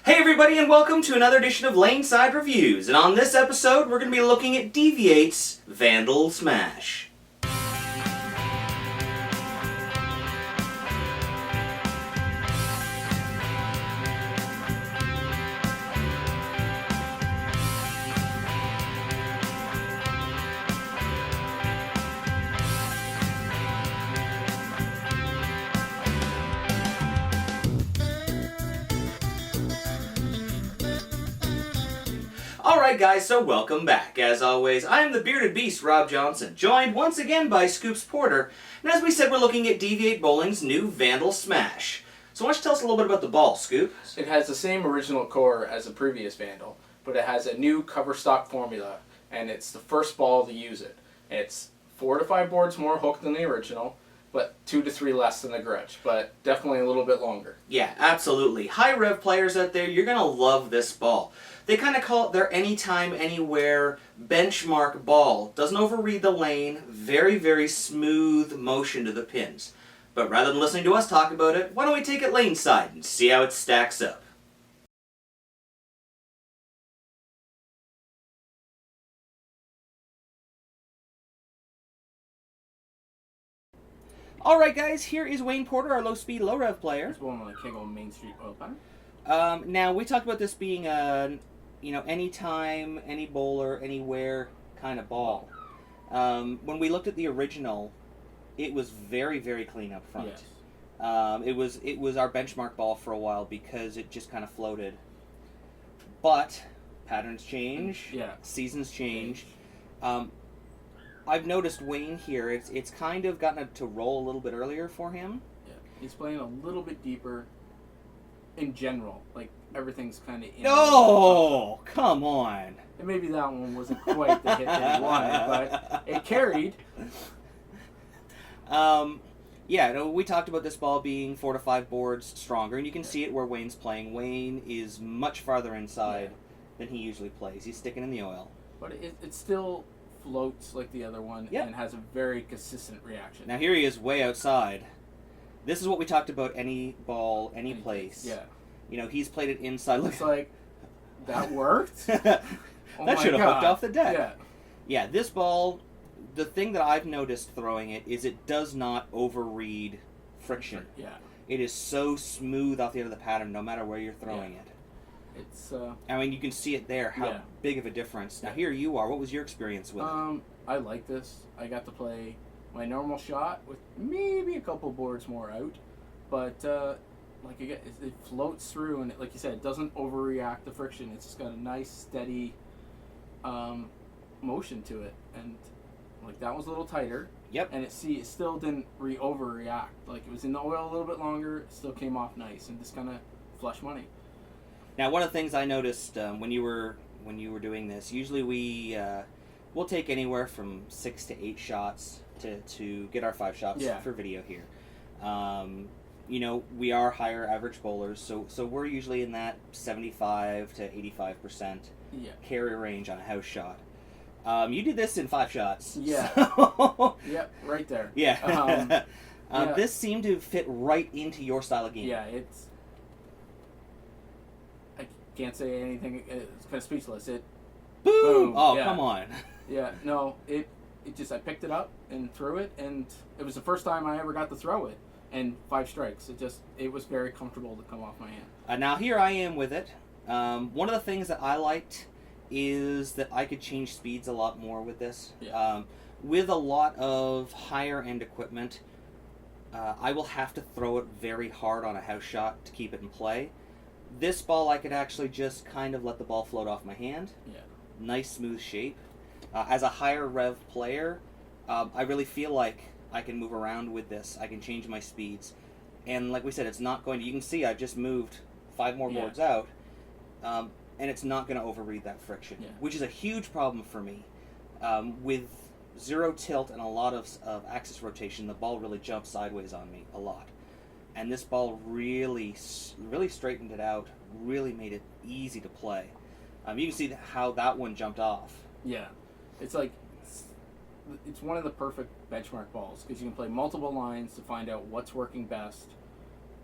Hey everybody, and welcome to another edition of Laneside Reviews. And on this episode, we're going to be looking at DV8's Vandal Smash. Alright guys, so welcome back. As always, I am the bearded beast, Rob Johnson, joined once again by Scoops Porter, and as we said, we're looking at DV8 Bowling's new Vandal Smash. So why don't you tell us a little bit about the ball, Scoop? It has the same original core as the previous Vandal, but it has a new cover stock formula, and it's the first ball to use it. It's 4 to 5 boards more hooked than the original, but 2 to 3 less than the Gretsch, but definitely a little bit longer. Yeah, absolutely. High rev players out there, you're going to love this ball. They kind of call it their anytime, anywhere benchmark ball. Doesn't overread the lane, very, very smooth motion to the pins. But rather than listening to us talk about it, why don't we take it lane side and see how it stacks up. Alright guys, here is Wayne Porter, our low-speed, low-rev player. It's one on the KEGEL Main Street oil pattern. Now, we talked about this being a, anytime, any bowler, anywhere kind of ball. When we looked at the original, it was very, very clean up front. Yes. It was our benchmark ball for a while because it just kind of floated. But patterns change, seasons change. I've noticed Wayne here, it's kind of gotten to roll a little bit earlier for him. Yeah, he's playing a little bit deeper in general. Like, everything's kind of in. Oh, come on. And maybe that one wasn't quite the hit that he wanted, but it carried. We talked about this ball being 4 to 5 boards stronger, and you can see it where Wayne's playing. Wayne is much farther inside than he usually plays. He's sticking in the oil. But it still floats like the other one and has a very consistent reaction. Now here he is way outside. This is what we talked about, any ball, any place. Yeah. He's played it inside. It's like, that worked? That should have hooked off the deck. Yeah. Yeah, this ball, the thing that I've noticed throwing it is it does not overread friction. Yeah. It is so smooth off the end of the pattern no matter where you're throwing it. It's I mean, you can see it there, how big of a difference. Now here you are. What was your experience with it? I like this. I got to play my normal shot with maybe a couple boards more out, but like again, it floats through, and like you said, it doesn't overreact the friction. It's just got a nice steady motion to it, and like that was a little tighter. Yep. And it still didn't overreact. Like, it was in the oil a little bit longer. It still came off nice and just kind of flush money. Now, one of the things I noticed when you were doing this, usually we'll take anywhere from 6 to 8 shots to get our 5 shots for video here. We are higher average bowlers, so we're usually in that 75 to 85% carry range on a house shot. You did this in 5 shots. Yeah. So Yep, right there. Yeah. This seemed to fit right into your style of game. Yeah, I can't say anything. It's kind of speechless. Boom! Oh, come on. Yeah, no, it just, I picked it up and threw it, and it was the first time I ever got to throw it, and 5 strikes. It was very comfortable to come off my hand. Now here I am with it. One of the things that I liked is that I could change speeds a lot more with this. Yeah. With a lot of higher end equipment, I will have to throw it very hard on a house shot to keep it in play. This ball, I could actually just kind of let the ball float off my hand. Yeah. Nice smooth shape. As a higher rev player, I really feel like I can move around with this. I can change my speeds. And like we said, it's not going to, you can see I've just moved 5 more boards out. And it's not going to overread that friction, which is a huge problem for me. With 0 tilt and a lot of axis rotation, the ball really jumps sideways on me a lot. And this ball really straightened it out, really made it easy to play. You can see how that one jumped off. Yeah. It's like, it's one of the perfect benchmark balls, because you can play multiple lines to find out what's working best,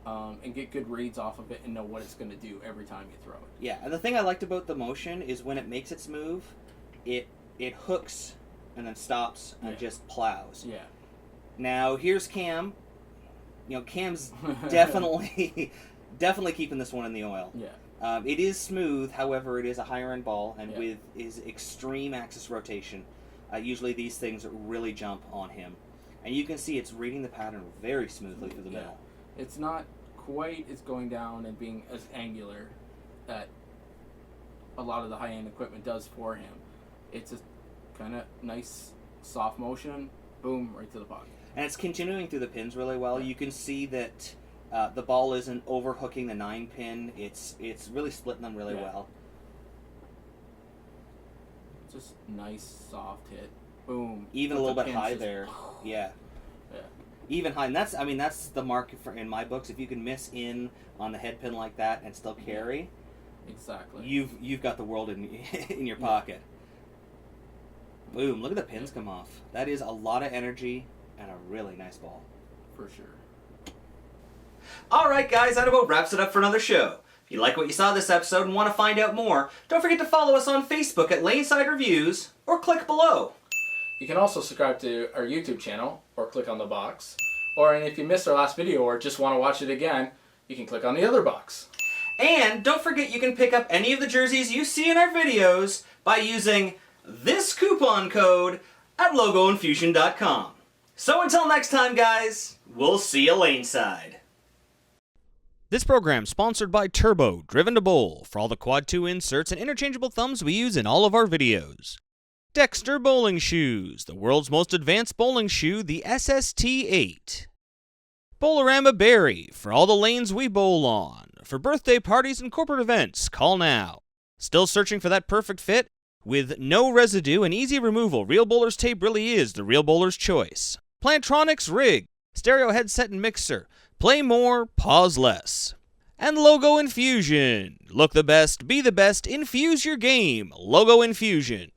and get good reads off of it and know what it's going to do every time you throw it. Yeah, and the thing I liked about the motion is when it makes its move, it hooks and then stops and just plows. Yeah. Now here's Cam. You know, Cam's definitely keeping this one in the oil. Yeah. It is smooth, however, it is a higher end ball, and Yeah. with his extreme axis rotation, usually these things really jump on him. And you can see it's reading the pattern very smoothly through the middle. It's not quite as going down and being as angular that a lot of the high-end equipment does for him. It's a kind of nice, soft motion, boom, right to the pocket. And it's continuing through the pins really well. Yeah. You can see that the ball isn't overhooking the 9-pin. It's really splitting them really well. Just nice, soft hit, boom. Even a with little the bit pins high just- there. Yeah. Yeah. Even high, and that's the mark in my books. If you can miss in on the head pin like that and still carry, Exactly. you've got the world in your pocket. Boom! Look at the pins come off. That is a lot of energy and a really nice ball. For sure. All right, guys, that about wraps it up for another show. If you like what you saw this episode and want to find out more, don't forget to follow us on Facebook at Laneside Reviews or click below. You can also subscribe to our YouTube channel or click on the box. And if you missed our last video or just want to watch it again, you can click on the other box. And don't forget you can pick up any of the jerseys you see in our videos by using this coupon code at logoinfusion.com. So until next time, guys, we'll see you laneside. This program sponsored by Turbo, driven to bowl, for all the Quad 2 inserts and interchangeable thumbs we use in all of our videos. Dexter Bowling Shoes, the world's most advanced bowling shoe, the SST-8. Bowlerama Berry, for all the lanes we bowl on. For birthday parties and corporate events, call now. Still searching for that perfect fit? With no residue and easy removal, Real Bowler's tape really is the Real Bowler's choice. Plantronics Rig, stereo headset and mixer. Play more, pause less. And Logo Infusion. Look the best, be the best, infuse your game. Logo Infusion.